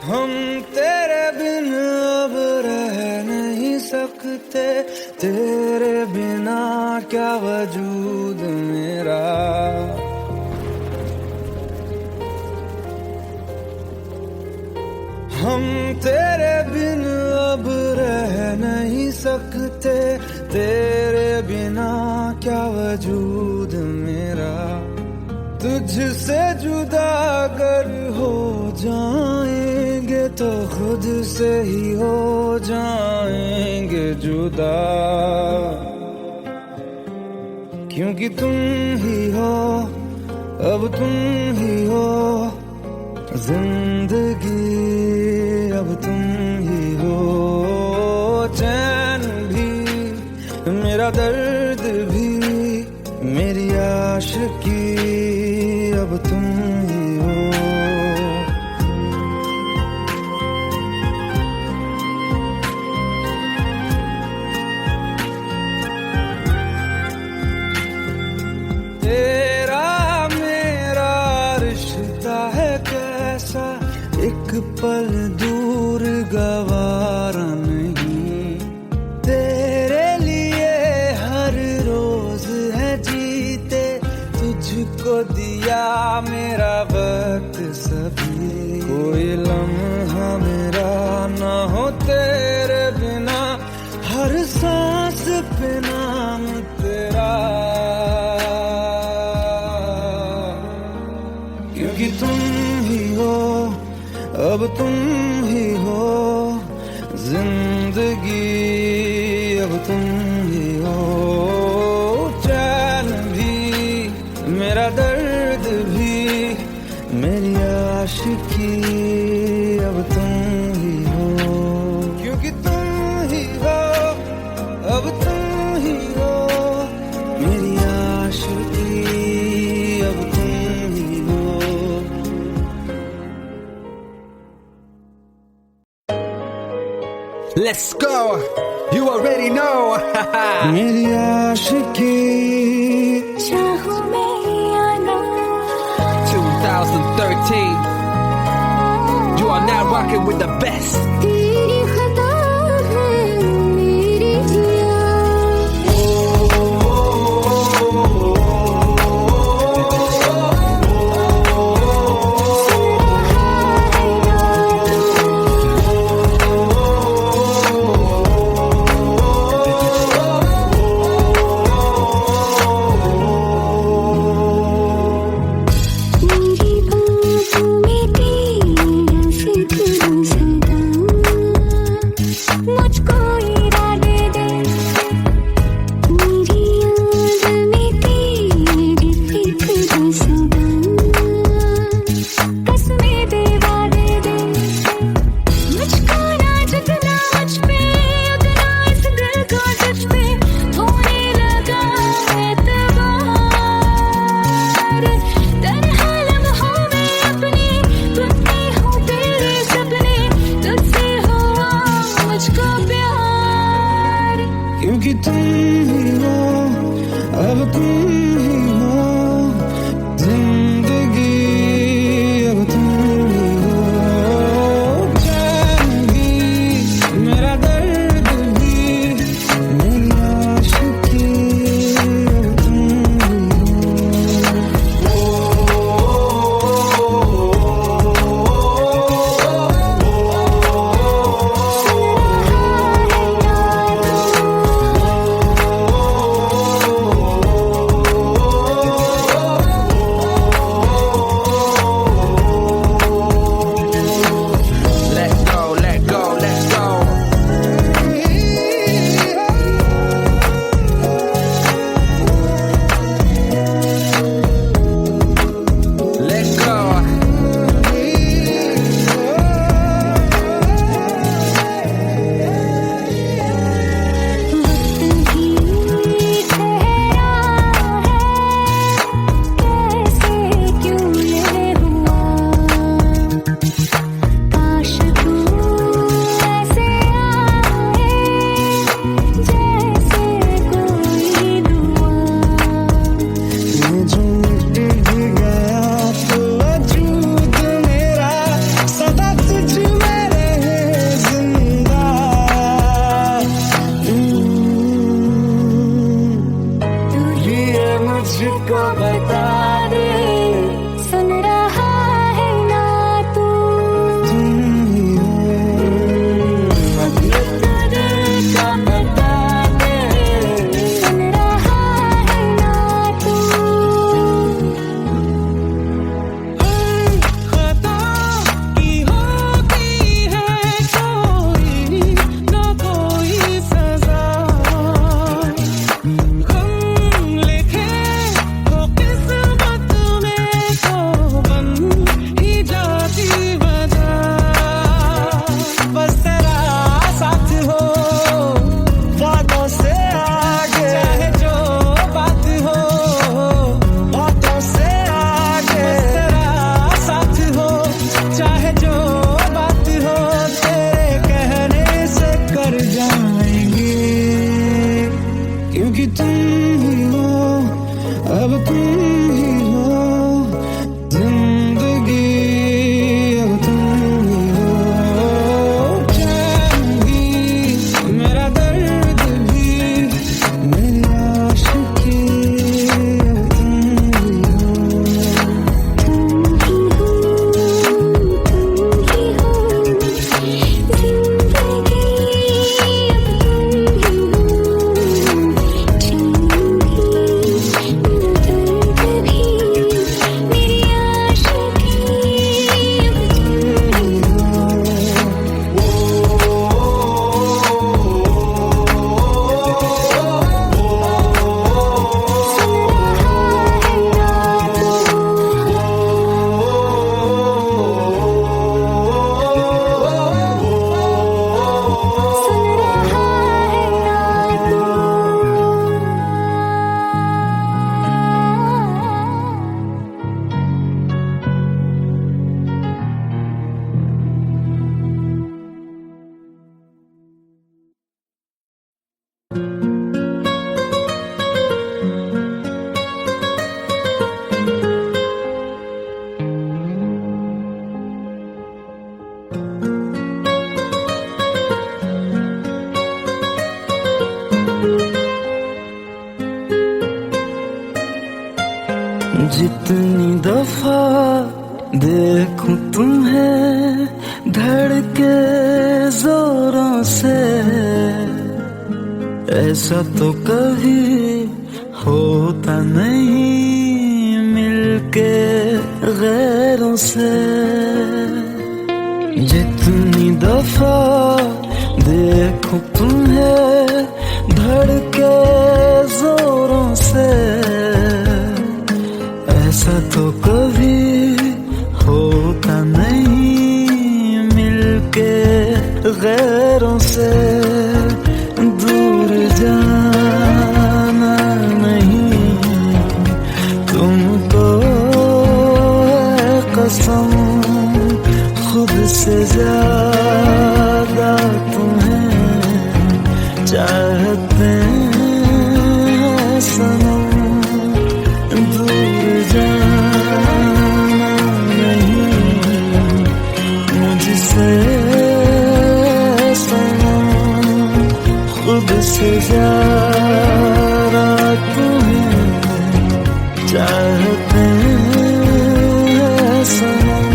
हम तेरे बिन अब रह नहीं सकते, तेरे बिना क्या वजूद मेरा। हम तेरे बिन अब रह नहीं सकते, तेरे बिना क्या वजूद मेरा। तुझसे जुदा अगर हो जाएंगे तो खुद से ही हो जाएंगे जुदा, क्योंकि तुम ही हो, अब तुम ही हो जिंदगी, अब तुम ही हो। चैन भी मेरा दर्द भी मेरी आशिकी, अब तुम ही हो। तेरा मेरा रिश्ता है कैसा, एक पल दूर गवारा नहीं। तेरे लिए हर रोज है जीते, तुझको दिया मेरा वक्त सभी। कोई लम्हा मेरा ना हो तेरे बिना, हर सांस पे नाम तेरा, क्योंकि तुम ही हो, अब तुम ही हो जिंदगी, अब तुम ही हो। चैन भी मेरा दर्द भी मेरी आशिकी, अब तुम ही हो, क्योंकि तुम ही हो, अब तुम ही हो मेरी आशिकी, अब तुम ही हो। Let's go, you already know. मेरी आशिकी चाहूं मैं या ना, 2013, you are now rocking with the best. तेरी खता है मेरी जिया। मेरी बातों में तेरा जिक्र सदा, बता दे, सुन रहा है ना तू? तुम ही हो, अब ये तो दिल का बता दे, सुन रहा है ना तू? खता की होती है कोई ना कोई सजा, गम लिखे तो किस्मत में तो बन ही जाती वजह। बस तेरा साथ हो बातों से आगे, चाहे जो बात हो, बातों से आगे, बस तेरा साथ हो चाहे जो बात हो, तेरे कहने से कर जाएंगे, क्योंकि तुम ही हो, अब तुम ही हो जिंदगी, अब तुम ही हो चैन भी, मेरा दर्द भी, मेरी आशिकी, अब तुम ही हो। जितनी दफा देखूं तुम्हें धड़के जोरों से, ऐसा तो कभी होता नहीं मिलके गैरों से। जितनी दफा देखूं तुम्हें धड़के जोरों से, ऐसा तो कभी होता नहीं मिलके गैरों से। दूर जाना नहीं तुमको है कसम, खुद से ज्यादा तुम्हें चाहते हैं सनम। दूर जाना नहीं मुझसे सनम, खुद से ज्यादा तुम्हें चाहते हैं सनम।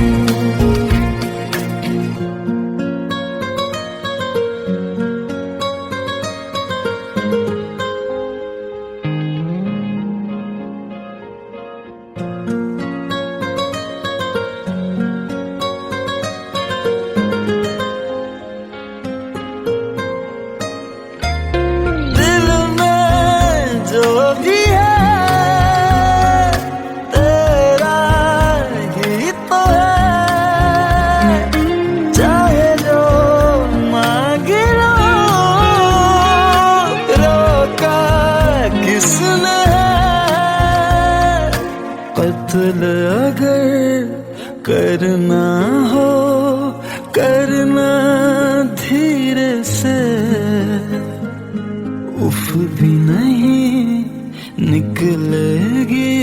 कत्ल अगर करना हो करना धीरे से, उफ भी नहीं निकलेगी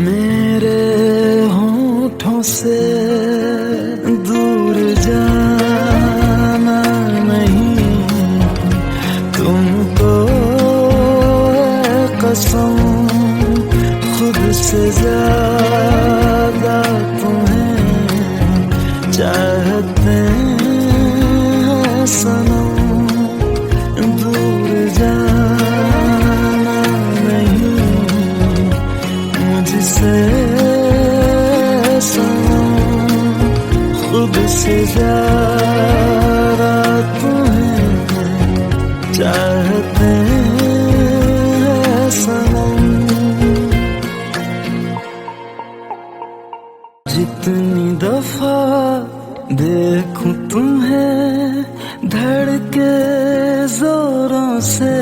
मेरे होठों से। दूर जाना नहीं तुमको है कसम, खुद से ज्यादा तुम्हें चाहते हैं सनम, दूर जाना नहीं मुझसे सनम, खुद से ज्यादा तुम्हें चाहते हैं सनम। जितनी दफा देखूं तुम्हें धड़के जोरों से,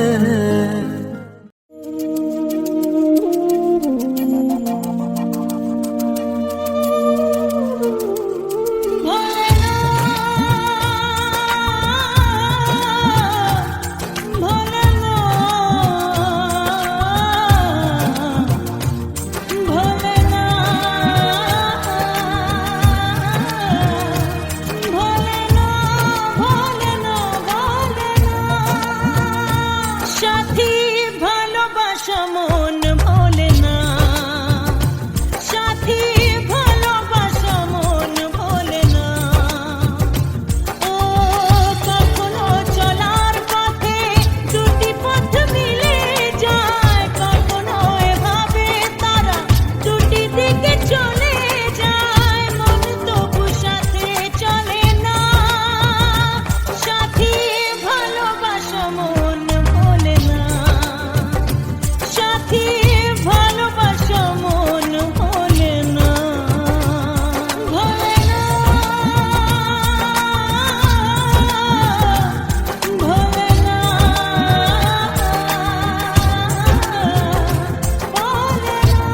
সাথী ভালোবাসা মন ভোলে না, সাথী ভালোবাসা মন ভোলে না। ও কখনো চলার পথে দুটি পথ মিলে যায়, কখনো এভাবে তারা দুটি দিকে চলে যায়, মন তবু সাথে চলে না। সাথী ভালোবাসা মন ভোলে না, সাথী ভালোবাসা মন ভোলে না, ভোলে না, ভোলে না, ভোলে না,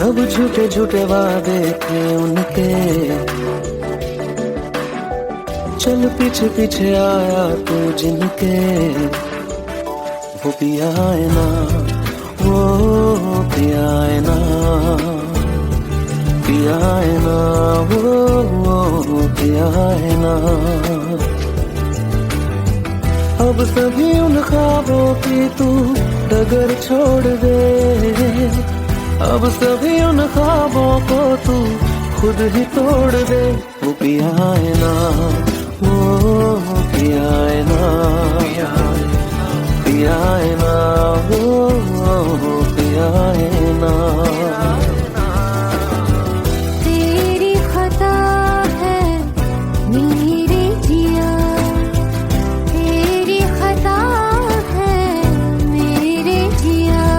सब झूठे झूठे वादे थे उनके, चल पीछे पीछे आया तू जिनके, वो पिया है ना, वो पिया है ना, पिया है ना, वो पिया है ना। अब सभी उन ख्वाबों की तू डगर छोड़ दे, अब सभी उन ख्वाबों को तू खुद ही तोड़ दे। वो पिया है ना, वो पिया है ना, पिया है ना, वो पिया है ना। तेरी खता है मेरे जिया, तेरी खता है मेरे जिया।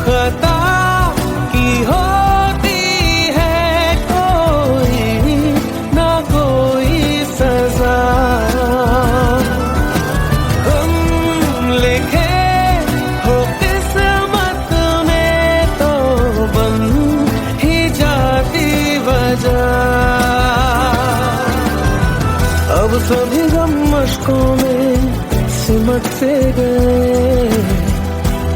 खता की होती है कोई ना कोई सजा, हम लिखे हो किस्मत में तो बन ही जाती वजह। अब सभी गम मशकों में सिमट से गए,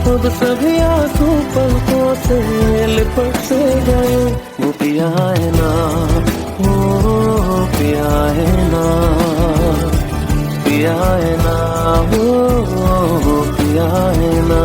अब सभी आंसू पलकों से लिपट से गए। वो पिया है ना, वो पिया है ना, पिया है ना, वो पिया है ना।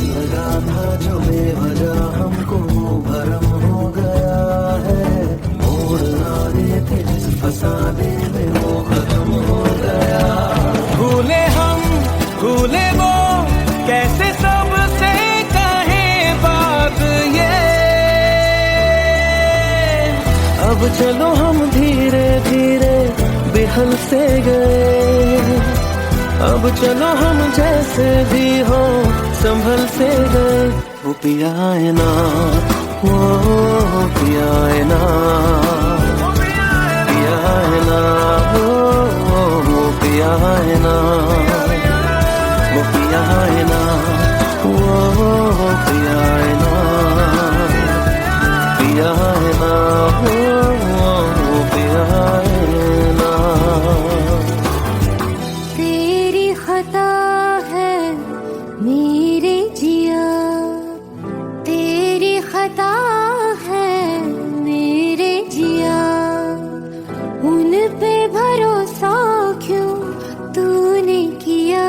लगा था जो बेवजह हमको भरम हो गया है, मोड़ आगे थे जिस फसाने में वो खत्म हो गया। भूले हम भूले वो कैसे सबसे कहे बात ये, अब चलो हम धीरे धीरे बेहल से गए, अब चलो हम जैसे भी हो संभल से गए। वो पिया है ना, वो पिया है ना, पिया है ना, वो पिया है ना, वो पिया है ना, वो पिया है ना, पिया है ना, वो पिया है ना। तेरी खता है मेरे जिया, तेरी खता है मेरे जिया। उन पे भरोसा क्यों तूने किया।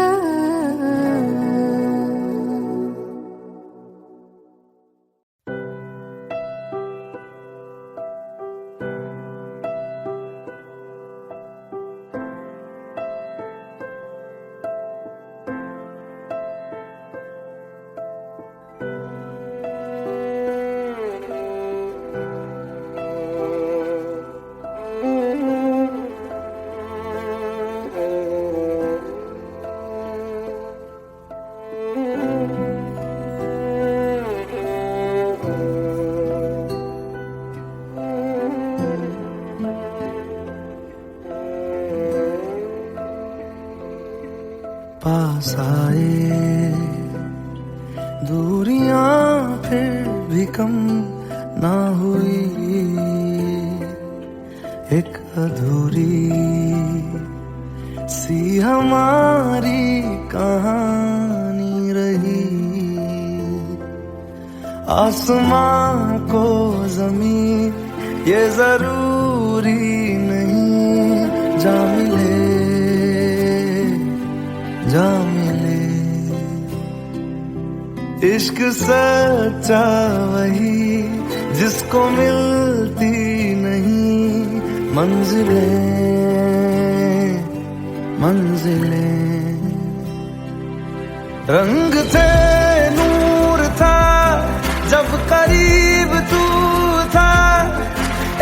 पास आए दूरियां फिर भी कम ना हुई, एक अधूरी सी हमारी कहानी रही। आसमां को जमीन ये जरूरी नहीं, जा मिले जा मिले। इश्क सच्चा वही जिसको मिलती नहीं मंजिलें मंजिलें। रंग थे नूर था जब करीब तू था,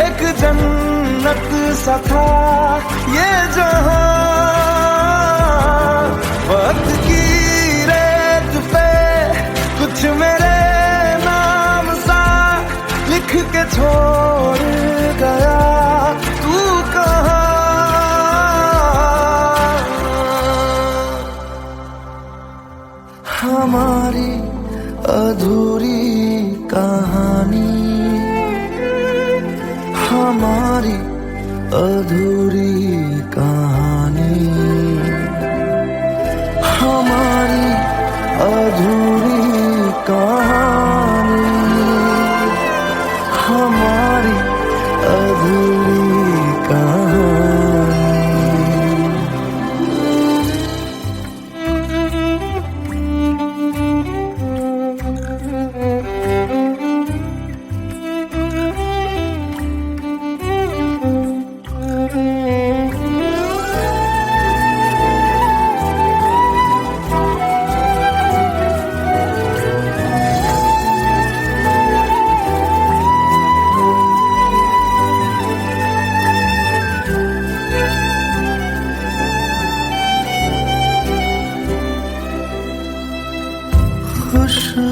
एक जन्नत सा था ये जहां। वक्त की रेत पे कुछ मेरे नाम सा लिख के छोड़ गया तू कहाँ। हमारी अधूरी कहानी, हमारी अधूरी कहानी, हमारी अधूरी कहानी, हमारी अधूरी कहानी।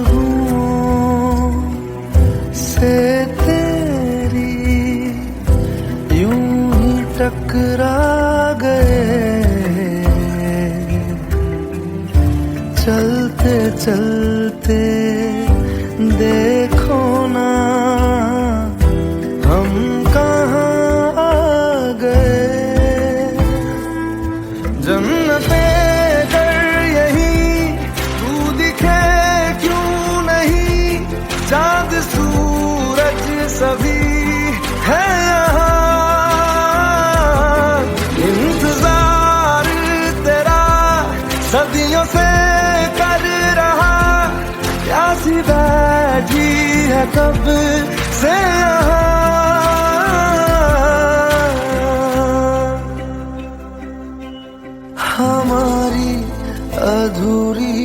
खुशबुओं से तेरी यूं ही टकरा गए, चलते चलते देखो ना हम कहाँ आ गए। जन्नते चाँद सूरज सभी है यहाँ, इंतजार तेरा सदियों से कर रहा, प्यासी बैठी है कब से यहाँ। हमारी अधूरी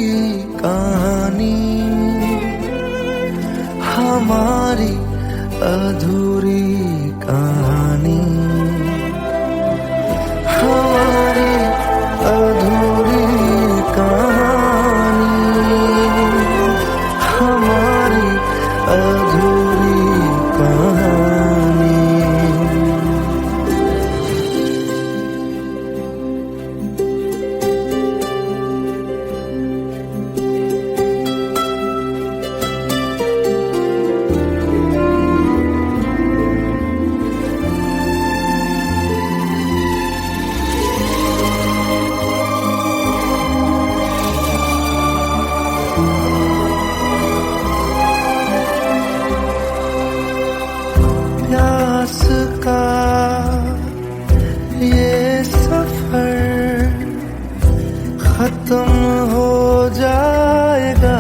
कहानी, हमारी अधूरी कहानी, हमारी अधूरी कहानी, हमारी अधूरी कहानी। प्यास का ये सफर खत्म हो जाएगा,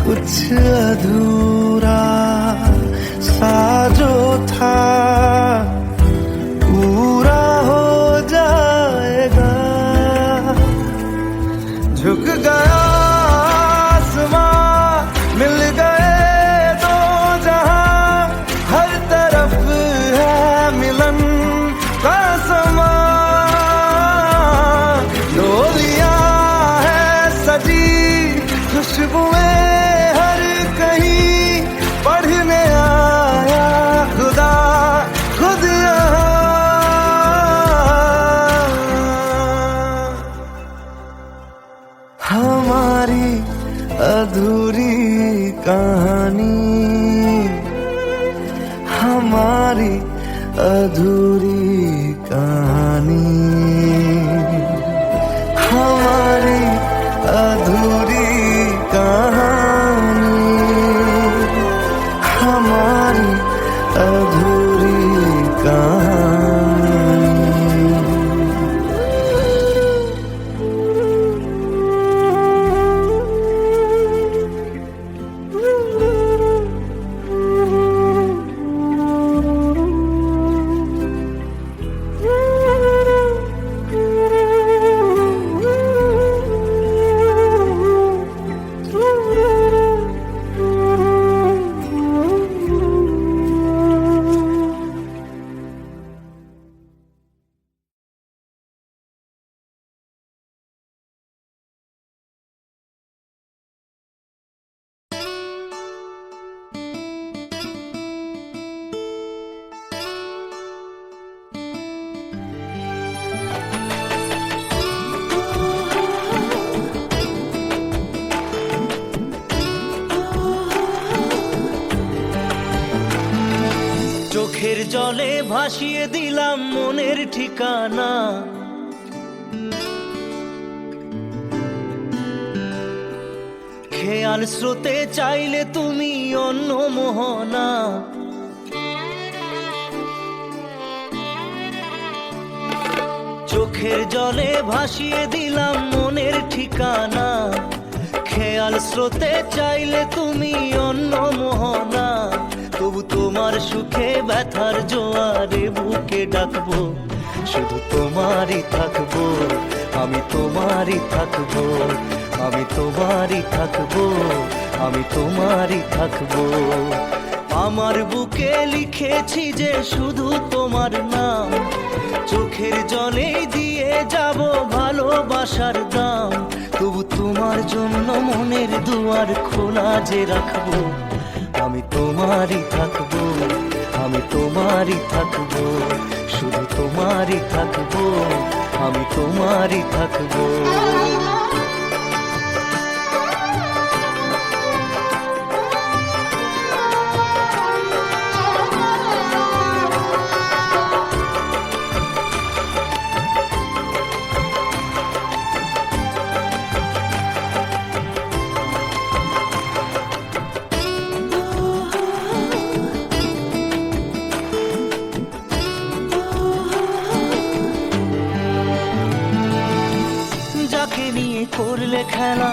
कुछ अधूरा सा जो था पूरा हो जाएगा। झुक गया आसमां मिल गए दो जहां, हर तरफ है मिलन का समा। डोलियां है सजी खुशबुएं हर कहीं, पढ़ने आया खुदा खुद यहाँ। हमारी अधूरी कहानी, हमारी अधूरी कहानी, हमारी अधूरी চোখের জলে ভাসিয়ে দিলাম মনের ঠিকানা, খেয়াল স্রোতে চাইলে তুমি অন্য মোহনা। চোখের জলে ভাসিয়ে দিলাম মনের ঠিকানা, খেয়াল স্রোতে চাইলে তুমি অন্য মোহনা। তবু তোমার সুখে ব্যথার জোয়ারে বুকে ডাকবো, শুধু তোমারই থাকবো, আমি তোমারই থাকবো, আমি তোমারই থাকবো, আমি তোমারই থাকবো। আমার বুকে লিখেছি যে শুধু তোমার নাম, চোখের জলে দিয়ে যাব ভালোবাসার দাম। তবু তোমার জন্য মনের দুয়ার খোলা যে রাখবো, আমি তোমারই থাকবো, আমি তোমারই থাকবো, শুধু তোমারই থাকবো, আমি তোমারই থাকবো। যাকে নিয়ে করলে খেলা,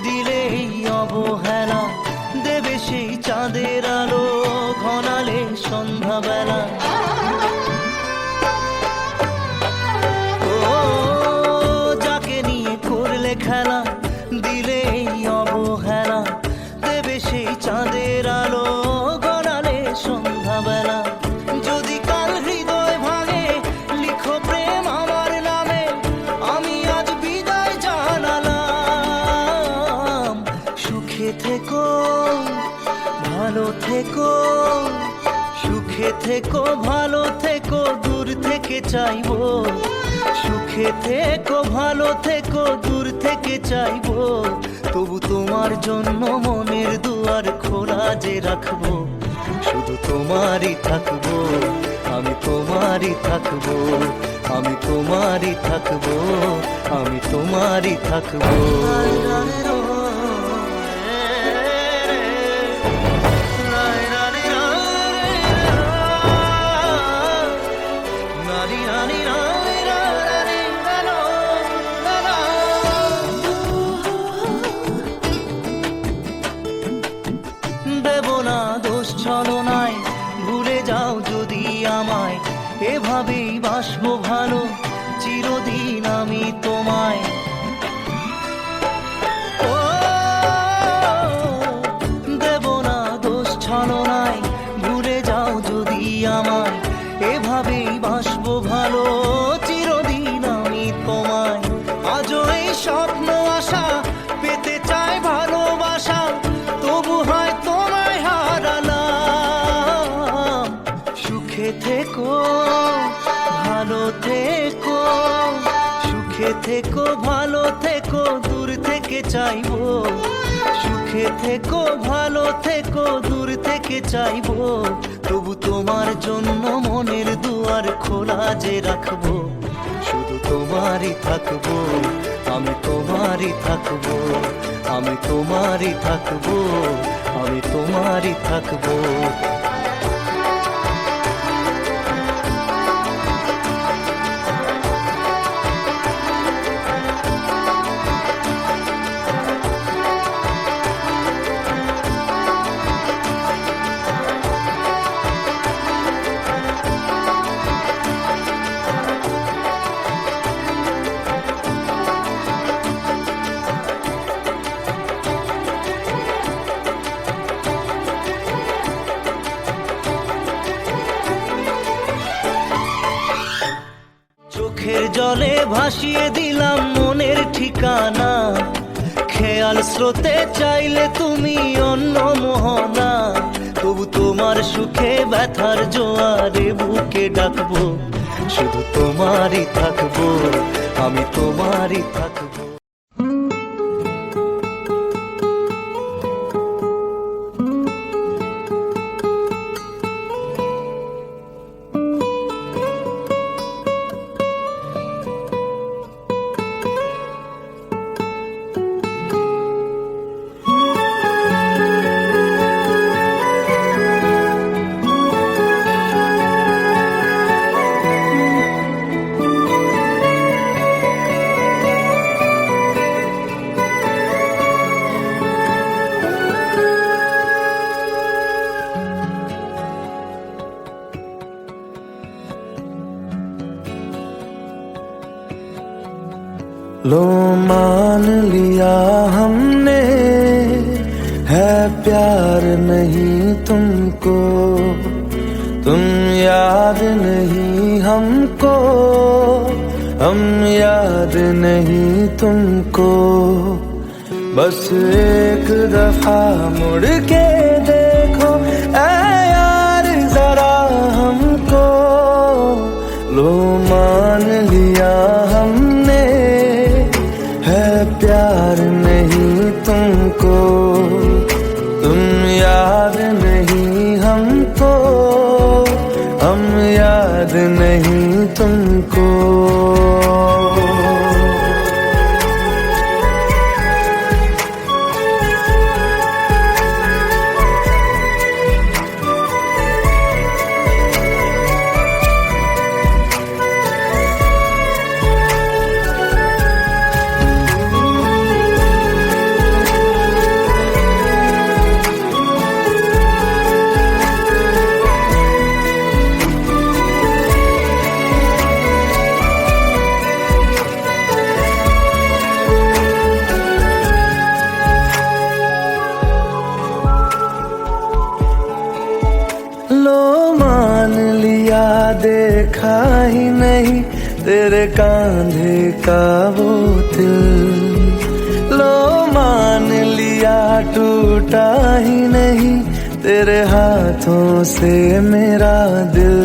দিলে এই অবহেলা, দেবে সেই চাঁদের আলো ঘনালে সন্ধ্যাবেলা। ও যাকে নিয়ে করলে খেলা, দিলে এই অবহেলা, দেবে সেই চাঁদের আলো ঘনালে সন্ধ্যাবেলা। যদি কাল হৃদয় ভাঙে লিখো প্রেম আমার নামে, আমি আজ বিদায় জানালাম। সুখে থেকো ভালো থেকো, সুখে থেকো ভালো থেকো, দূর থেকে চাইবো। সুখে থেকো ভালো থেকো, দূর থেকে চাইবো। তবু তোমার জন্য মনের দুয়ার খোলা যে রাখবো, শুধু তোমারই থাকবো, আমি তোমারই থাকবো, আমি তোমারই থাকবো, আমি তোমারই থাকবো। দেব না দোষ ছলনায়, ভুলে যাও যদি আমায়, এভাবেই বাসবো ভালো চিরদিন আমি তোমায়। ও দেব না দোষ ছলনায়, ভুলে যাও যদি আমায়, এভাবেই বাসবো ভালো চিরদিন আমি তোমায়। আজও এই স্বপ্ন আশা পেতে চাই ভালোবাসা, তবু হয় তোমায় হারালাম। সুখে থেকো ভালো থেকো, সুখে থেকো ভালো থেকো, দূর থেকে চাইবো। সুখে থেকো ভালো থেকো, দূর থেকে চাইবো। তবু তোমার জন্য মনের দুয়ার খোলা যে রাখবো, শুধু তোমারই থাকবো, আমি তোমারই থাকবো, আমি তোমারই থাকবো, আমি তোমারই থাকবো। চোখের জলে ভাসিয়ে দিলাম মনের ঠিকানা, খেয়াল স্রোতে চাইলে তুমি অন্য মোহনা। তবু তোমার সুখে ব্যথার জোয়ারে বুকে ডাকবো, শুধু তোমারই থাকবো, আমি তোমারই থাকবো। लो मान लिया हमने है प्यार नहीं तुमको, तुम याद नहीं हमको, हम याद नहीं तुमको। बस एक दफा मुड़ के देखो ऐ यार जरा हमको, लो मान लिया हमने है प्यार नहीं तुमको, तुम याद नहीं हमको, हम याद नहीं तुमको। लो मान लिया देखा ही नहीं तेरे कांधे का वो दिल, लो मान लिया टूटा ही नहीं तेरे हाथों से मेरा दिल।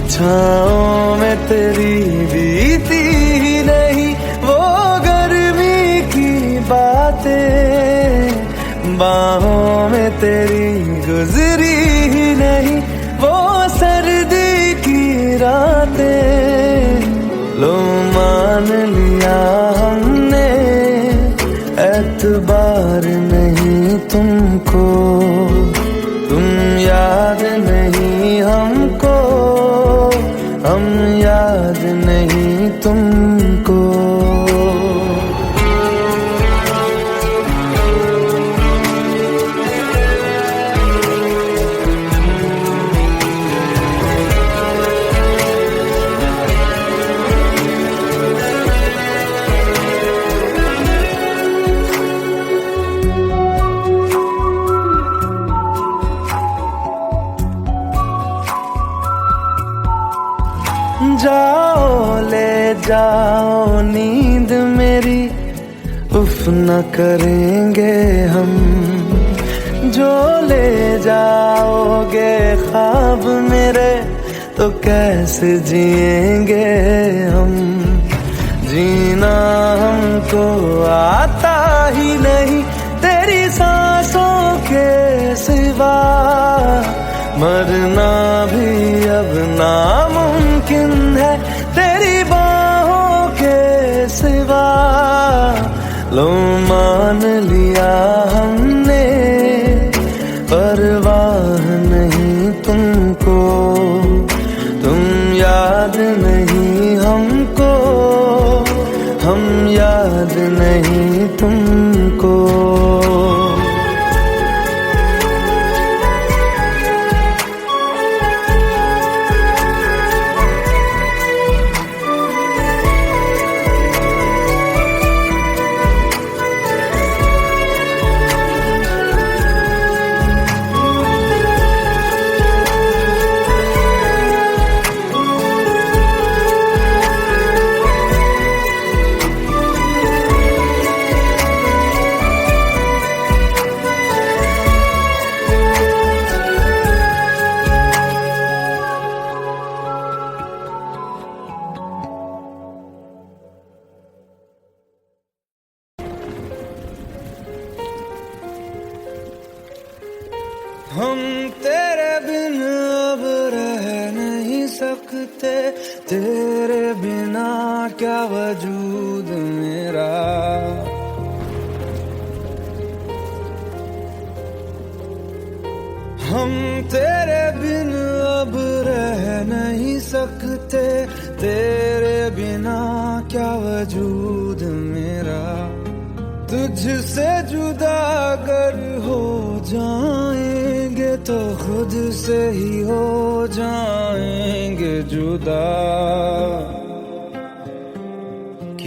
छाँव में तेरी बीती ही नहीं वो गर्मी की बातें, बाहों में तेरी गुजरी ही नहीं वो सर्दी की रातें। लो मान लिया हमने एतबार नहीं तुमको, तुम याद नहीं हमको, हम याद नहीं तुमको। जाओ ले जाओ नींद मेरी, उफ न करेंगे हम, जो ले जाओगे ख्वाब मेरे तो कैसे जिएंगे हम। जीना हमको आता ही नहीं तेरी सांसों के सिवा, मरना भी अब नामुमकिन है तेरी बाहों के सिवा। लो मान लिया हमने परवाह नहीं तुमको, तुम याद नहीं हमको, हम याद नहीं तुमको। हम तेरे बिन अब रह नहीं सकते, तेरे बिना क्या वजूद मेरा। हम तेरे बिन अब रह नहीं सकते, तेरे बिना क्या वजूद मेरा। तुझसे जुदा अगर हो जाएंगे तो खुद से ही हो जाएंगे जुदा।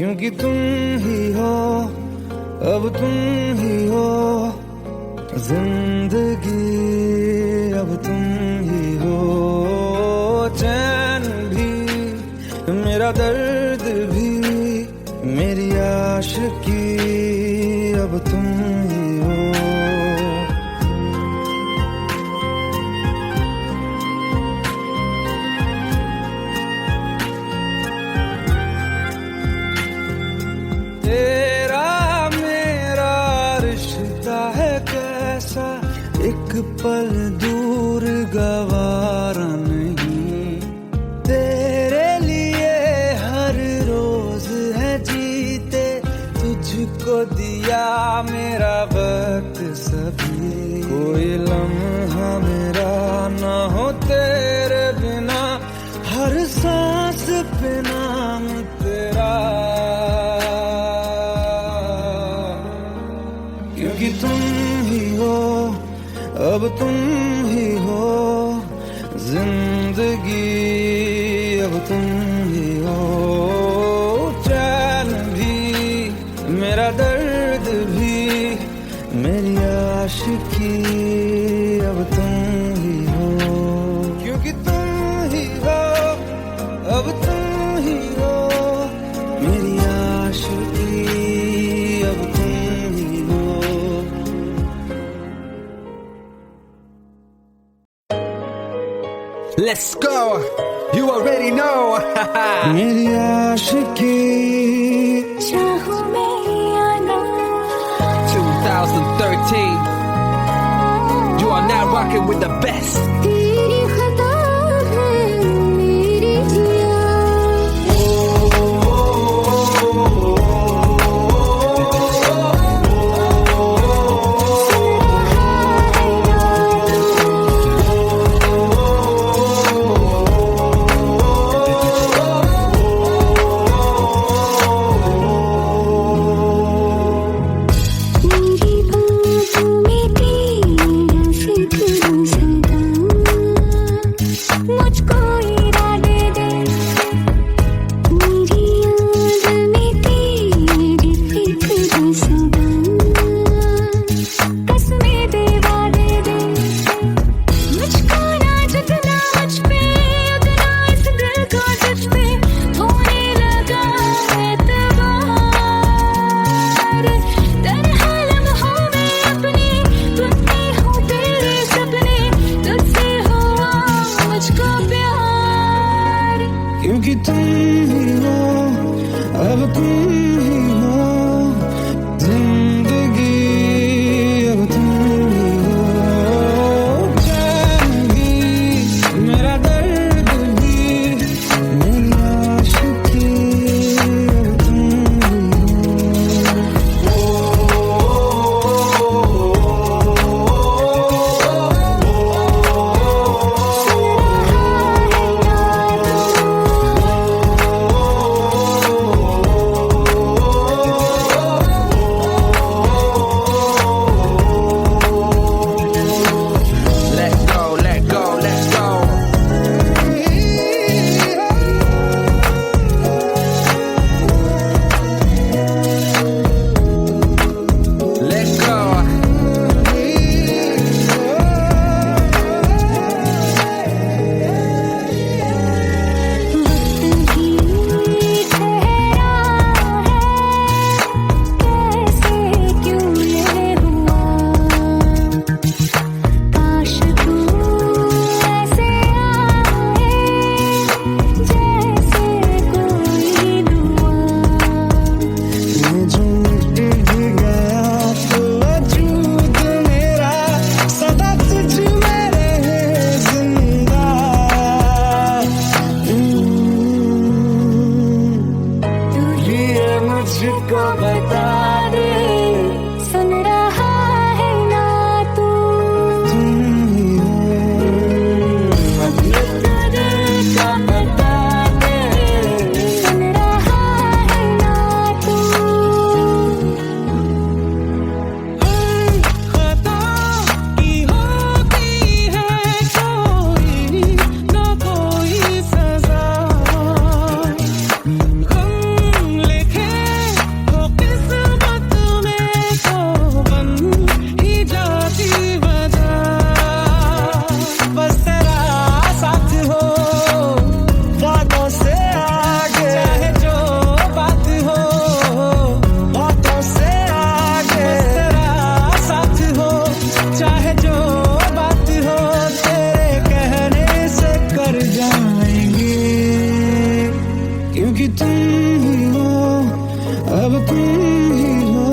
क्योंकि तुम ही हो, अब तुम ही हो जिंदगी, अब तुम ही हो चैन भी, मेरा दर्द भी, मेरी आशिकी, अब तुम ही हो। तेरा मेरा रिश्ता है कैसा, एक पल दूर गवारा नहीं, तेरे लिए हर रोज है जीते, तुझको दिया मेरा वक्त सभी, कोई लम्हा मेरा ना हो तेरे बिना, हर सांस पे नाम तेरा, क्योंकि तुम ही हो, अब तुम ही हो जिंदगी, अब तुम ही हो चैन भी, मेरा दर्द भी, मेरी आशिकी, अब तुम ही हो, क्योंकि तुम ही हो, अब तुम ही हो मेरी आशिकी, अब तुम ही हो। Let's go. You already know. मेरी आशिकी, चाहूं मैं या ना 2013. You are now rocking with the best. तेरी खता है मेरी जिया, मेरी बातों में तेरा जिक्र सदा, मुझको इरादे दे, मेरी याद में तेरी फिक्र सदा, कसमें दे वादे दे, मुझको ना जितना मुझ पे, उतना इस दिल को तुझ पे होने लगा एतबार, तन्हा लम्हों में अपने टूटते हो तेरे सपने, तुझसे हुआ मुझको प्यार, क्योंकि तुम ही हो, अब तुम ही हो जिंदगी, अब तुम ही हो चैन भी, मेरा दर्द भी, मेरी आशिकी, अब तुम ही Let go, let go, let go. Let go. वक्त भी ठहरा है, कैसे क्यों ये हुआ, काश तू ऐसे आए जैसे कोई दुआ, मैं जो मिट भी गया तो वजूद मेरा सदा तुझ में रहे जिंदा, तू ये मुझको बता दे, सुन रहा है ना तू, तुम ही हो, तुझे का बता दे, सुन रहा है ना तू, खता की होती है कोई ना कोई सजा, गम लिखे अब तुम ही हो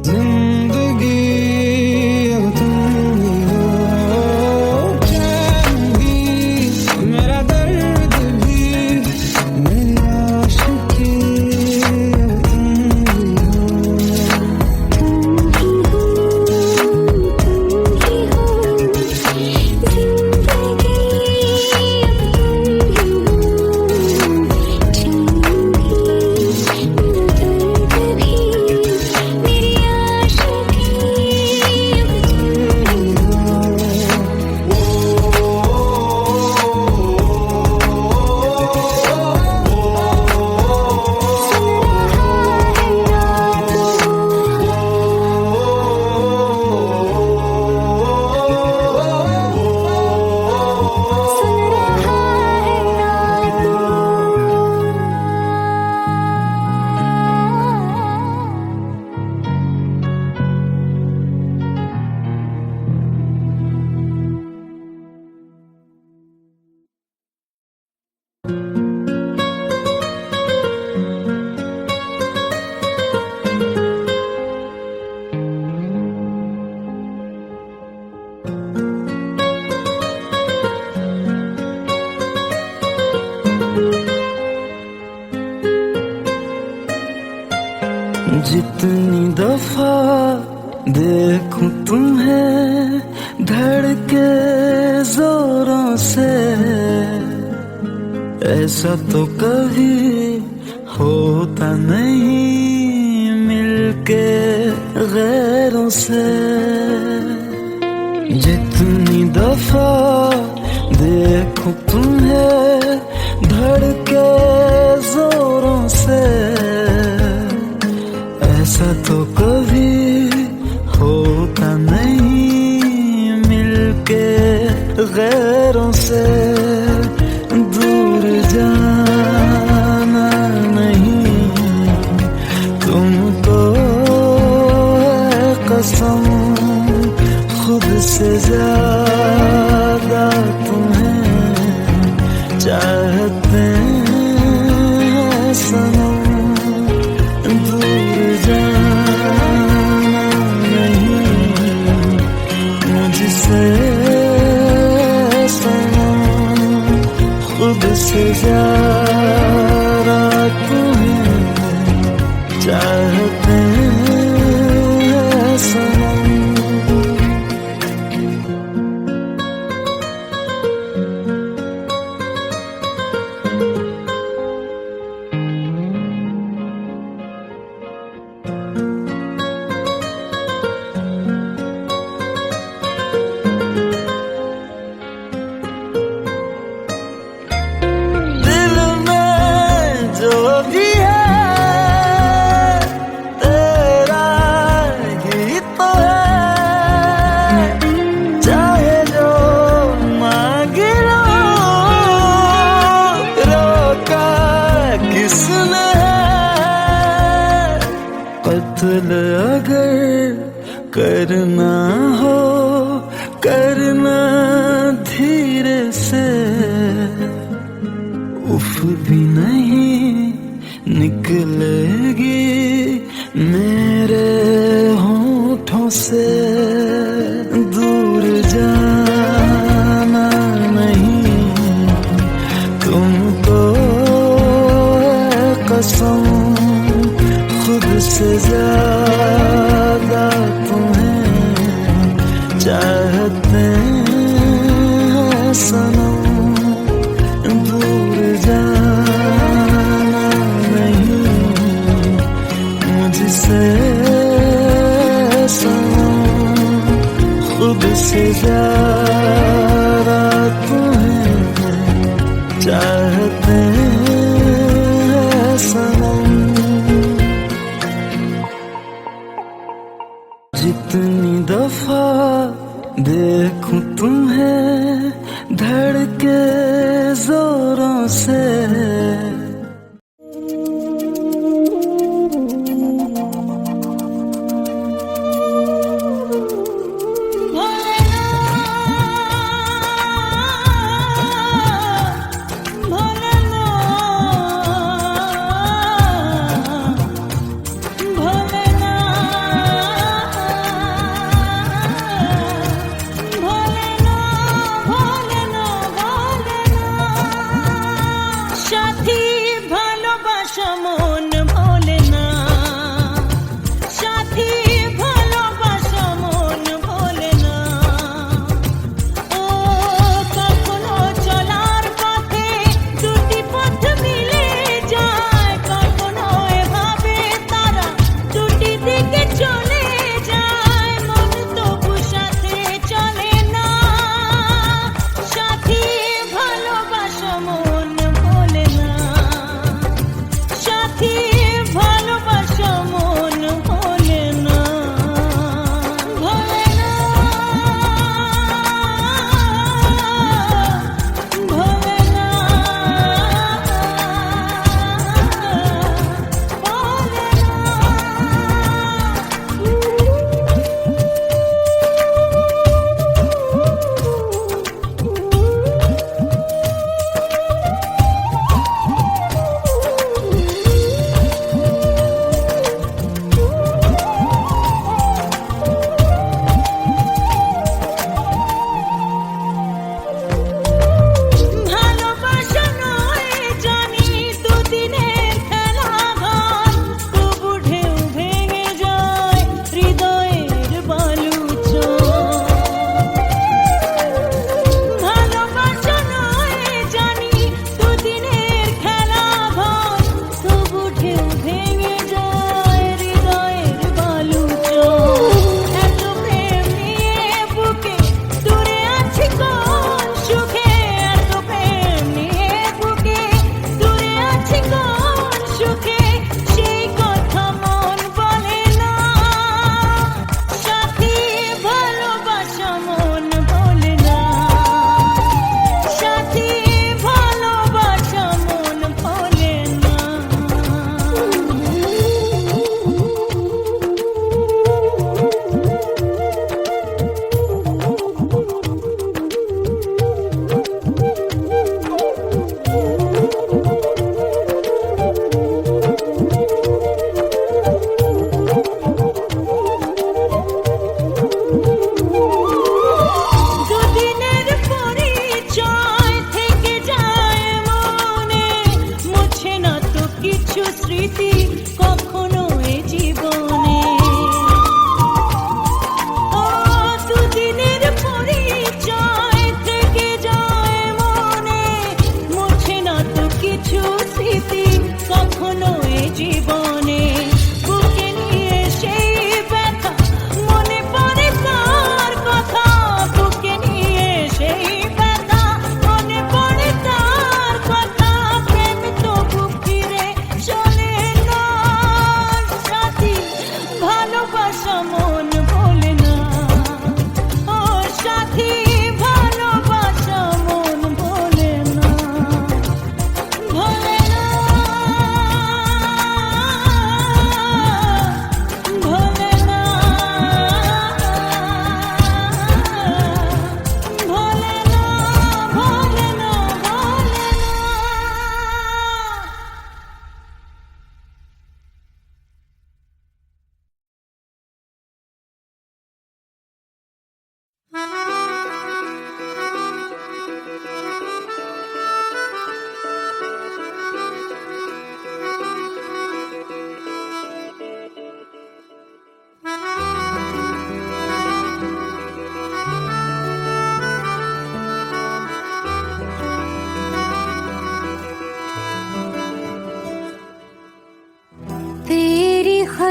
जिंदगी, अब तुम ही हो चैन भी, मेरा दर्द भी, मेरी आशिकी, अब तुम ही हो। जितनी दफा देखूं तुम्हें धड़के जोरों से, ऐसा तो कभी होता नहीं मिलके गैरों से। जितनी दफा देखूं तुम्हें धड़के जोरों से, ऐसा तो कभी होता नहीं मिलके गैरों से। दूर जाना नहीं तुमको है कसम, खुद से ज्यादा तुम्हें चाहते हैं सनम। खुद से ज्यादा तुम्हें चाहते हैं सनम। कत्ल अगर करना हो करना धीरे से, उफ भी नहीं निकलेगी मेरे होठों से। दूर जाना नहीं तुमको है कसम, खुद से ज्यादा तुम्हें चाहते हैं सनम। दूर जाना नहीं मुझसे सनम, खुद से ज्यादा तुम्हें चाहते हैं सनम।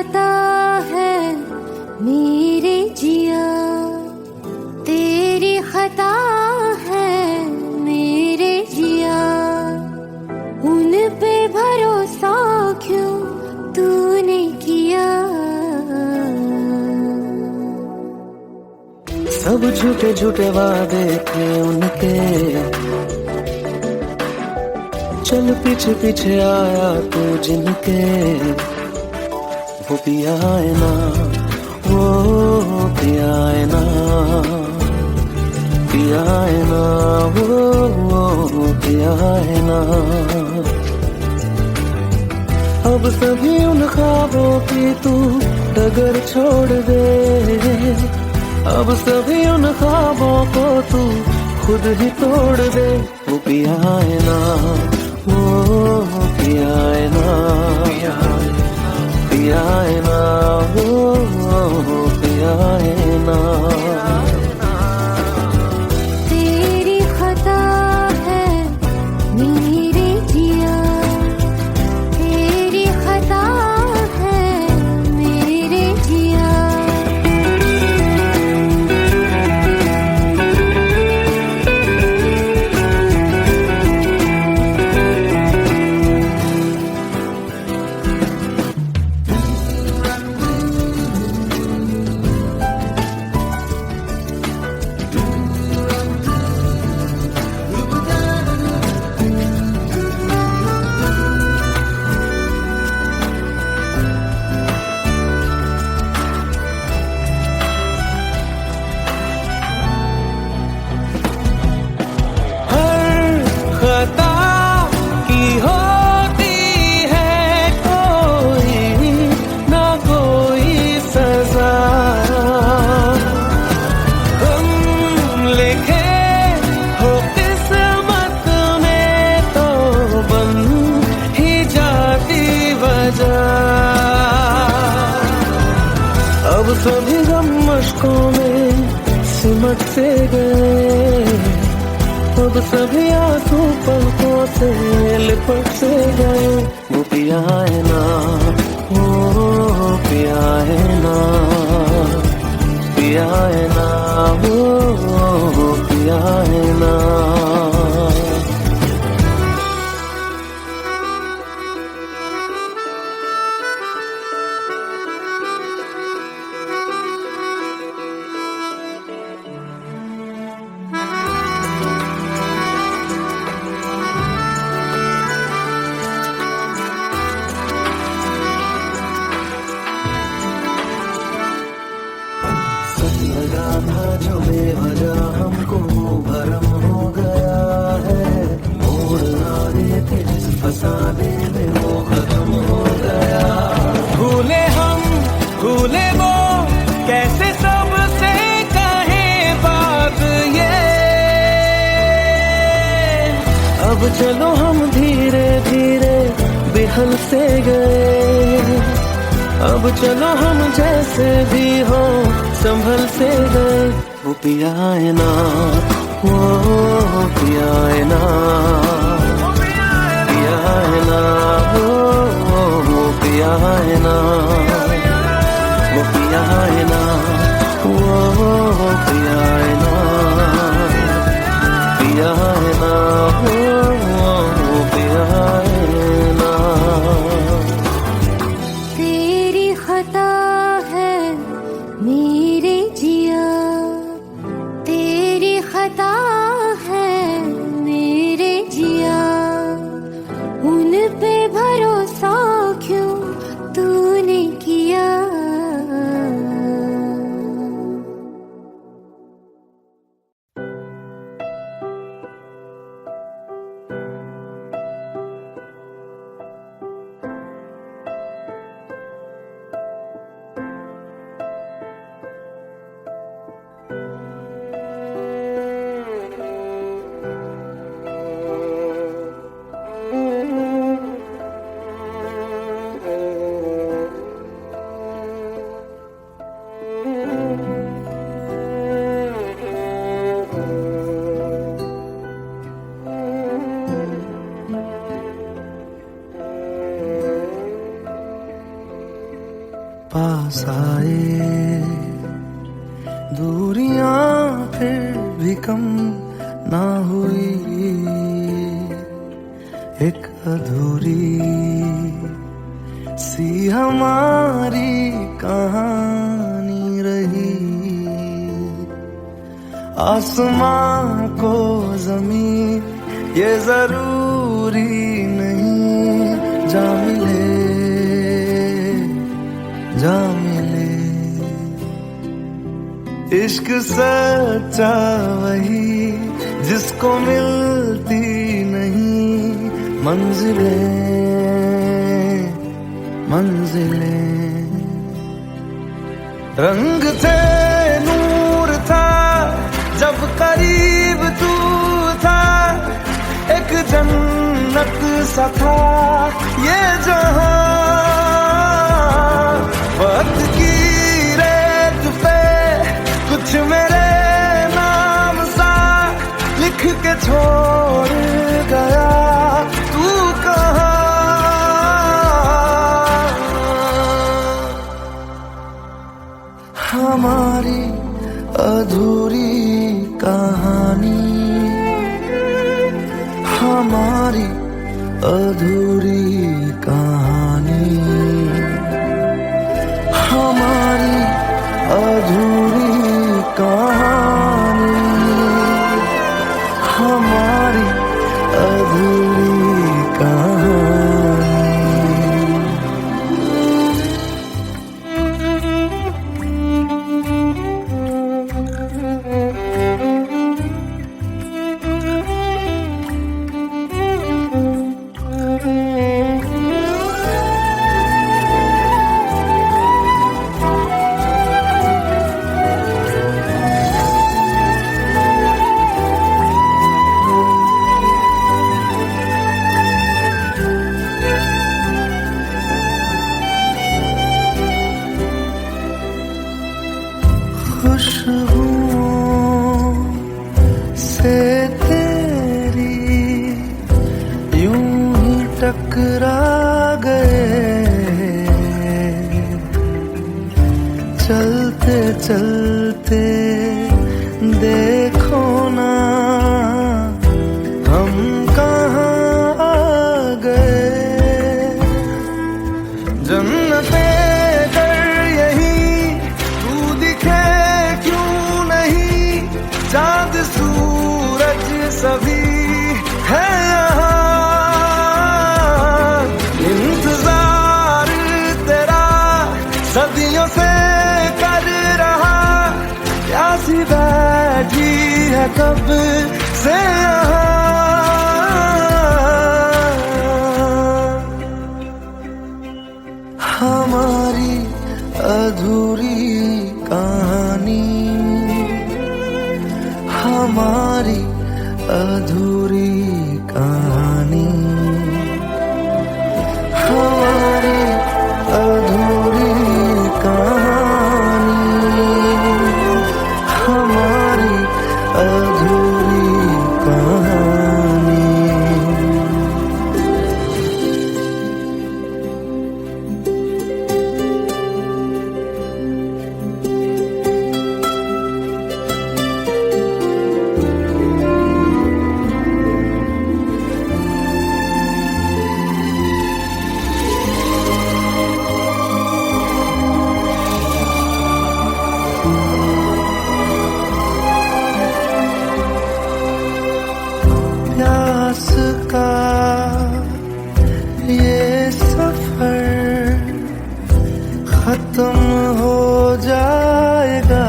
खता है मेरे जिया, तेरी खता है मेरे जिया, उन पे भरोसा क्यों तूने किया। सब झूठे झूठे वादे थे उनके, चल पीछे पीछे आया तू जिनके, वो पिया है ना, वो पिया है ना, पिया है ना, वो पिया है ना। अब सभी उन ख्वाबों की तू डगर छोड़ दे, अब सभी उन ख्वाबों को तू खुद ही तोड़ दे। वो पिया है ना, वो पिया है ना, पिया है ना, वो पिया है ना। तेरी खता है मेरे जिया, तेरी खता है मेरे जिया। खता की होती है कोई ना कोई सजा, हम लिखे हो किस्मत में तो बन ही जाती वजह। अब सभी गम मशकों में सिमट से गए, अब सभी आंसू पलकों से लिपट से गए। वो पिया है ना, वो पिया है ना, पिया है ना, वो पिया है ना। लगा था जो बेवजह हमको वो भरम हो गया है, मोड़ ना रहे थे जिस फसाने में वो खत्म हो गया। भूले हम भूले वो कैसे सबसे कहे बात ये, अब चलो हम धीरे धीरे बिहल से गए, अब चलो हम जैसे भी हो संभल से गए। वो पिया है ना, वो पिया है ना, पिया है ना, वो पिया है ना, वो पिया है ना, वो पिया है ना, पिया है ना, वो पिया है ना। तेरी खता है मेरे जिया, तेरी खता है मेरे जिया, उन पे भरोसा क्यों तूने पास आए, दूरियां फिर भी कम ना हुई, एक अधूरी सी हमारी कहानी रही। आसमां को जमीन ये जरूरी नहीं, जा मिले जा मिले। इश्क सच्चा वही जिसको मिलती नहीं मंजिलें मंजिलें। रंग थे नूर था जब करीब तू था, एक जन्नत सा था ये जहां। वक्त की रेत पे कुछ मेरे नाम सा लिख के छोड़ गया, तू कहाँ? हमारी अधूरी कहानी, हमारी अधूरी कहानी, हमारी अधूरी कहानी, हमारी अधूरी कहानी। खुशबुओं से तेरी यूं ही टकरा गए, चलते चलते देखो ना हम कहाँ आ गए। जन्नते चाँद सूरज सभी है यहाँ, इंतजार तेरा सदियों से कर रहा, प्यासी बैठी है कब से यहाँ। हमारी अधूरी कहानी, हमारी अधूरी कहानी, हमारी अधूरी कहानी, हमारी अधूरी कहानी। प्यास का ये सफर खत्म हो जाएगा,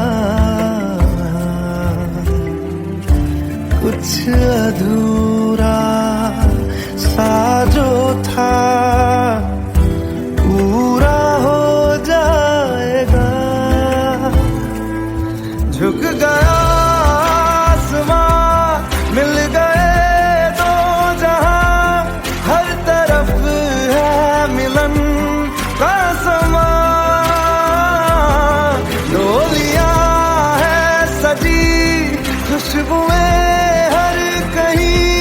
कुछ अधूरा सा जो था पूरा हो जाएगा। झुक गया आसमां, मिल गए दो जहां, हर तरफ है मिलन का समा। डोलियां है सजी खुशबुएं हर कहीं,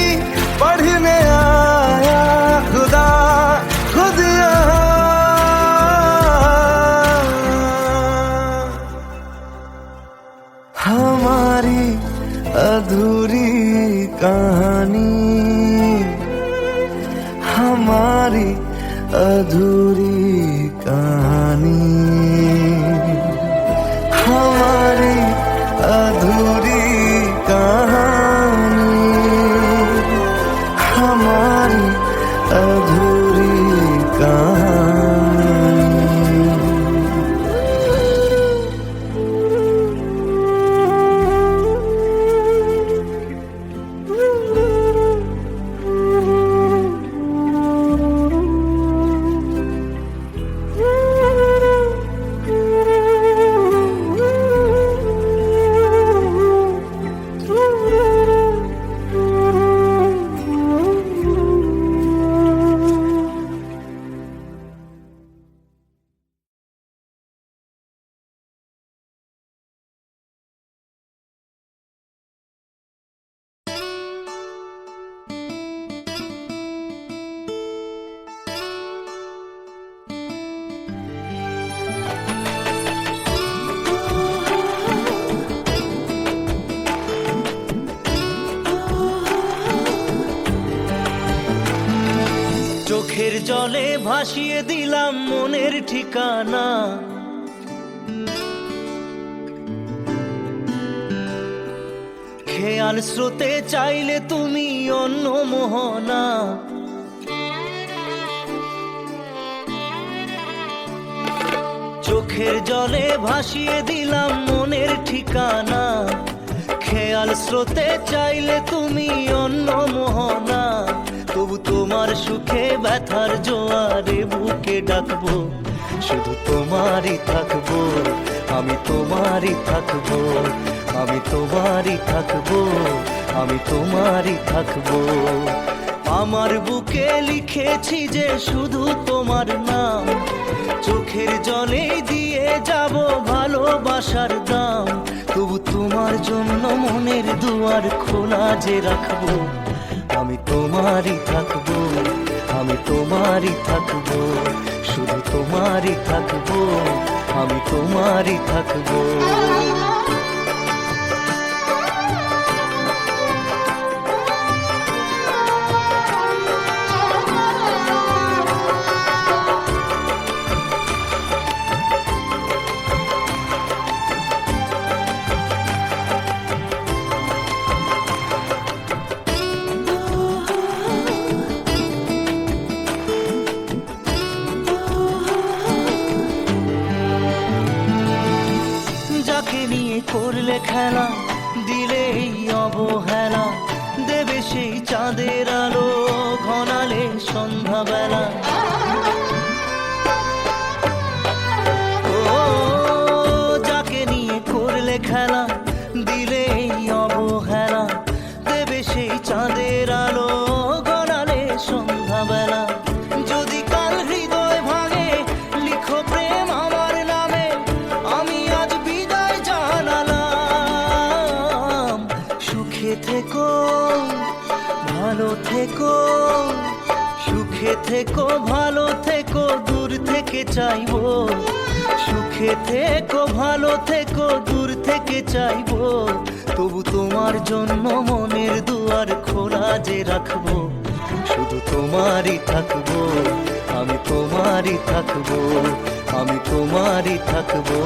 कहानी, हमारी अधूरी कहानी, हमारी अधूरी कहानी। চোখের জলে ভাসিয়ে দিলাম মনের ঠিকানা, খেয়াল স্রোতে চাইলে তুমি অন্য মোহনা। চোখের জলে ভাসিয়ে দিলাম মনের ঠিকানা, খেয়াল স্রোতে চাইলে তুমি অন্য মোহনা। তবু তোমার সুখে ব্যথার জোয়ারে বুকে ডাকবো, শুধু তোমারই থাকবো, আমি তোমারই থাকবো, আমি তোমারই থাকবো, আমি তোমারই থাকবো। আমার বুকে লিখেছি যে শুধু তোমার নাম, চোখের জলে দিয়ে যাব ভালোবাসার দাম। তবু তোমার জন্য মনের দুয়ার খোলা যে রাখবো, আমি তোমারই থাকবো, আমি তোমারই থাকবো, শুধু তোমারই থাকবো, আমি তোমারই থাকবো। করলে খেলা, দিলে এই অবহেলা, দেবে সেই চাঁদের আলো ঘনালে সন্ধ্যাবেলা। ও যাকে নিয়ে করলে খেলা, দিলে এই অবহেলা, দেবে সেই চাঁদের আলো ঘনালে সন্ধ্যাবেলা। যদি কাল হৃদয় ভাঙে লিখো প্রেম আমার নামে, আমি আজ বিদায় জানালাম। সুখে থেকো ভালো থেকো, সুখে থেকো ভালো থেকো, দূর থেকে চাইবো। সুখে থেকো ভালো থেকো, দূর থেকে চাইবো। তবু তোমার জন্য মনের দুয়ার খোলা যে রাখবো, শুধু তোমারই থাকবো, আমি তোমারই থাকবো, আমি তোমারই থাকবো,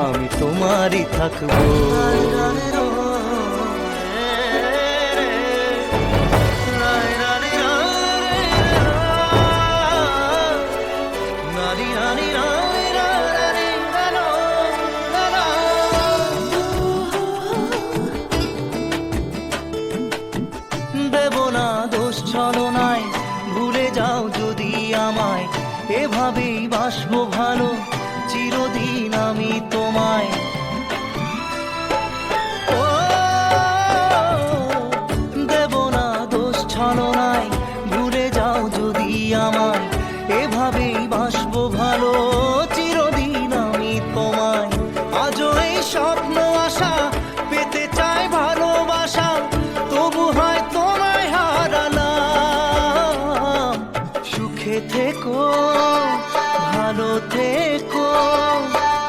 আমি তোমারই থাকবো। দেব না দোষ ছলনায়, ভুলে যাও যদি আমায়, এভাবেই বাসবো ভালো চিরদিন আমি তোমায়। ও দেব না দোষ ছলনায়, ভুলে যাও যদি আমায়, এভাবেই বাসবো ভালো চিরদিন আমি তোমায়। আজও এই স্বপ্ন আশা পেতে চাই ভালোবাসা, তবু হয় তোমায় হারালাম। সুখে থেকো ভালো থেকো,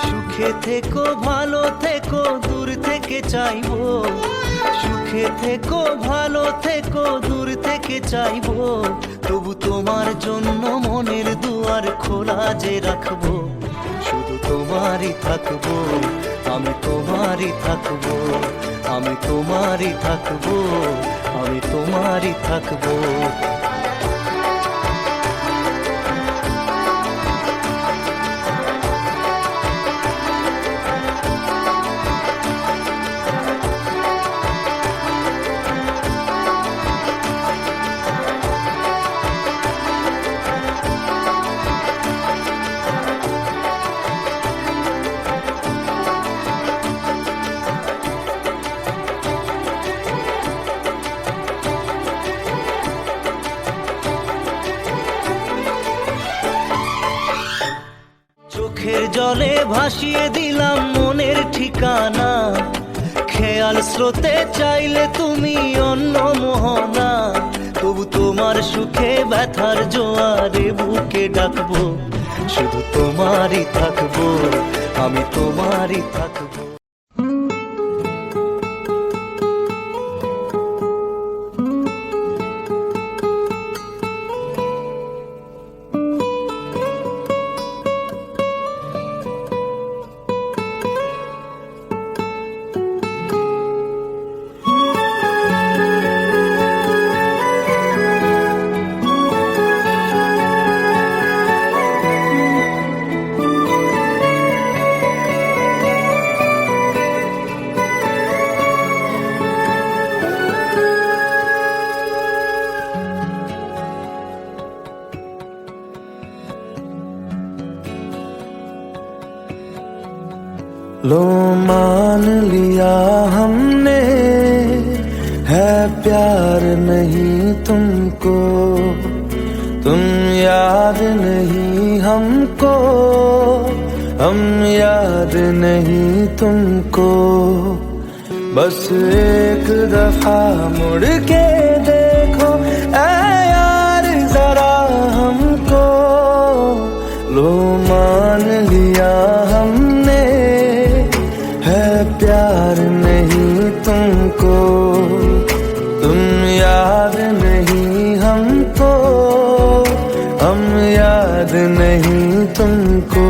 সুখে থেকো ভালো থেকো, দূর থেকে চাইবো। সুখে থেকো ভালো থেকো, দূর থেকে চাইবো। তবু তোমার জন্য মনের দুয়ার খোলা যে রাখবো, তোমারই থাকবো, আমি তোমারই থাকবো, আমি তোমারই থাকবো, আমি তোমারই থাকবো। চোখের জলে ভাসিয়ে দিলাম মনের ঠিকানা, খেয়াল স্রোতে চাইলে তুমি অন্য মোহনা, তবু তোমার সুখে ব্যথার জোয়ারে বুকে ডাকবো, শুধু তোমারই থাকবো, আমি তোমারই থাকবো। लो मान लिया हमने है प्यार नहीं तुमको, तुम याद नहीं हमको, हम याद नहीं तुमको, बस एक दफा मुड़ के देखो ऐ यार जरा हमको। लो मान लिया हमने है प्यार नहीं तुमको, तुम याद नहीं हमको, हम याद नहीं तुमको।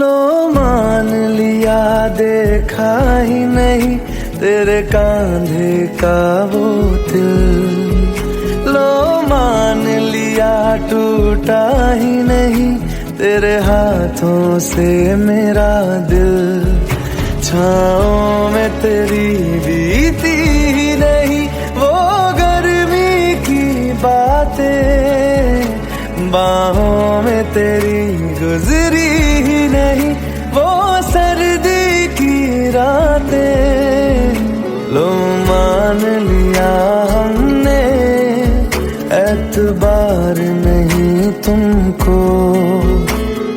लो मान लिया देखा ही नहीं तेरे कांधे का वो दिल, लो मान लिया टूटा ही नहीं तेरे हाथों से मेरा दिल, छाँव में तेरी बीती ही नहीं वो गर्मी की बातें, बाहों में तेरी गुजरी ही नहीं वो सर्दी की रातें। लो मान लिया हमने एतबार नहीं तुमको,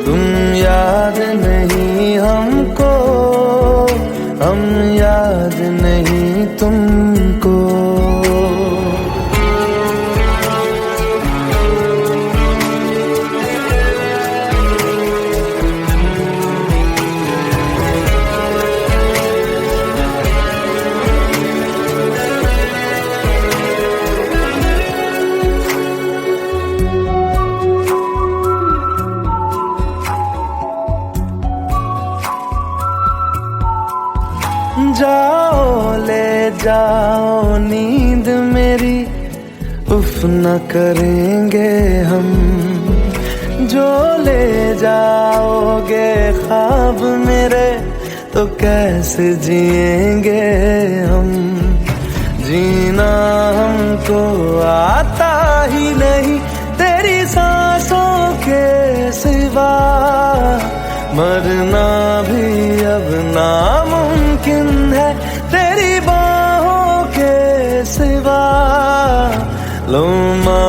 तुम याद नहीं हमको, हम याद नहीं तुमको। जाओ ले जाओ नींद मेरी, उफ न करेंगे हम, जो ले जाओगे ख्वाब मेरे तो कैसे जिएंगे हम, जीना हमको आता ही नहीं तेरी सांसों के सिवा, मरना भी अब नामुमकिन है तेरी बाहों के लो माँ